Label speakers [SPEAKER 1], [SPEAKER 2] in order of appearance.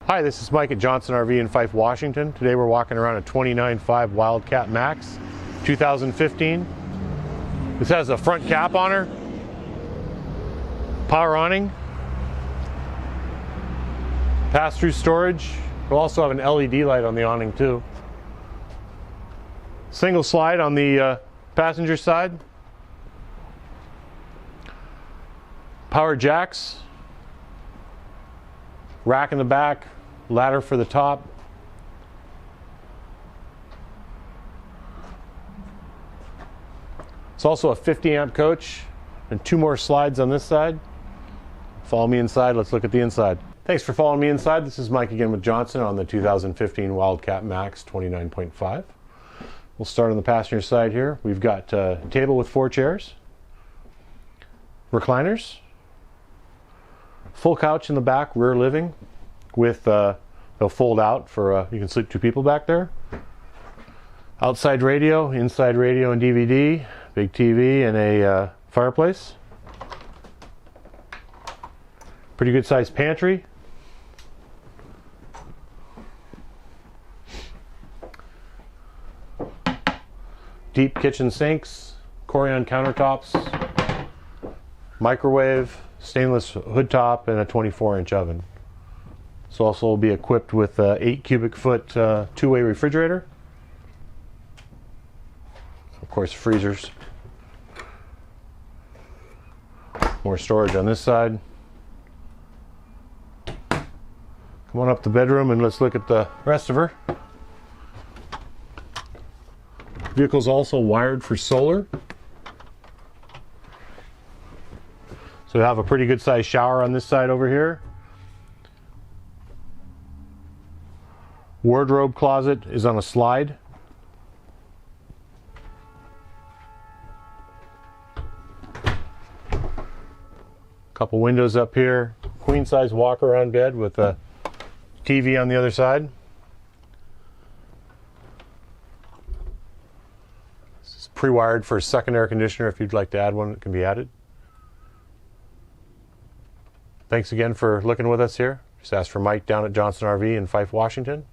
[SPEAKER 1] Hi, this is Mike at Johnson RV in Fife, Washington. Today we're walking around a 295 Wildcat Maxx 2015. This has a front cap on her, power awning, pass-through storage. We'll also have an LED light on the awning too. Single slide on the passenger side. Power jacks, rack in the back, ladder for the top. It's also a 50 amp coach and 2 more slides on this side. Follow me inside, let's look at the inside. Thanks for following me inside. This is Mike again with Johnson on the 2015 Wildcat Maxx 29.5. We'll start on the passenger side here. We've got a table with 4 chairs, recliners, full couch in the back, rear living with they'll fold out for you can sleep 2 people back there. Outside radio, inside radio and DVD, big TV and a fireplace. Pretty good sized pantry. Deep kitchen sinks, Corian countertops, microwave, stainless hood top, and a 24-inch oven. This also will be equipped with an 8 cubic foot 2-way refrigerator. Of course, freezers. More storage on this side. Come on up the bedroom and let's look at the rest of her. Vehicle's also wired for solar. So we have a pretty good sized shower on this side over here. Wardrobe closet is on a slide. Couple windows up here. Queen size walk around bed with a TV on the other side. This is pre-wired for a second air conditioner. If you'd like to add one, it can be added. Thanks again for looking with us here. Just ask for Mike down at Johnson RV in Fife, Washington.